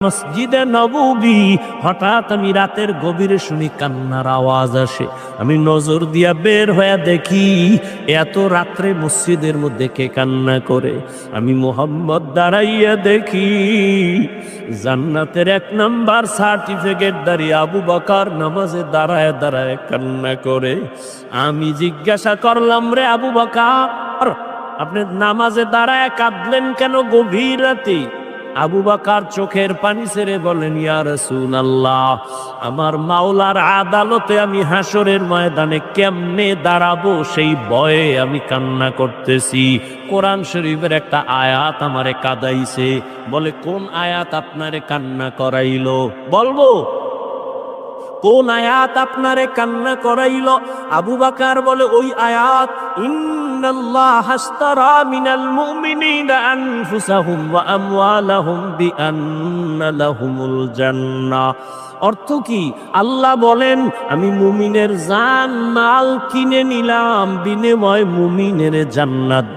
মসজিদে নববী। হঠাৎ আমি রাতের গভীরে শুনি কান্নার আওয়াজ আসে। আমি নজর দিয়া বের হয়ে দেখি এত রাত্রে মসজিদের মধ্যে কে কান্না করে। আমি মুহাম্মদ দাঁড়াইয়া দেখি জান্নাতের 1 নাম্বার সার্টিফিকেট দাঁড়িয়ে আবু বকর নামাজে দাঁড়ায় দাঁড়ায় কান্না করে। আমি জিজ্ঞাসা করলাম, রে আবু বকর, আপনি নামাজে দাঁড়ায় কাঁদলেন কেন গভীর রাতে? আবু বকর চোখের পানি ছেড়ে বলেন, ইয়া রাসূলুল্লাহ, আমার মাওলার আদালতে আমি হাসরের ময়দানে কেমনে দাঁড়াবো সেই ভয়ে আমি কান্না করতেছি। কোরআন শরীফের একটা আয়াত আমারে কাঁদাইছে। বলে, কোন আয়াত আপনারে কান্না করাইলো? বলবো কোন আয়াত আপনারে কান্না করাইলো? আবু বকর বলে, ওই আয়াত, ইন্নাল্লাহা আশতারা মিনাল মুমিনিনা আনফুসাহুম ওয়া আমওয়ালাহুম বিআন্না লাহুমুল জান্নাহ। অর্থ কি? আল্লাহ বলেন, আমি মুমিনের জান মাল কিনে নিলাম, বিনিময়ে মুমিনের জান্নাত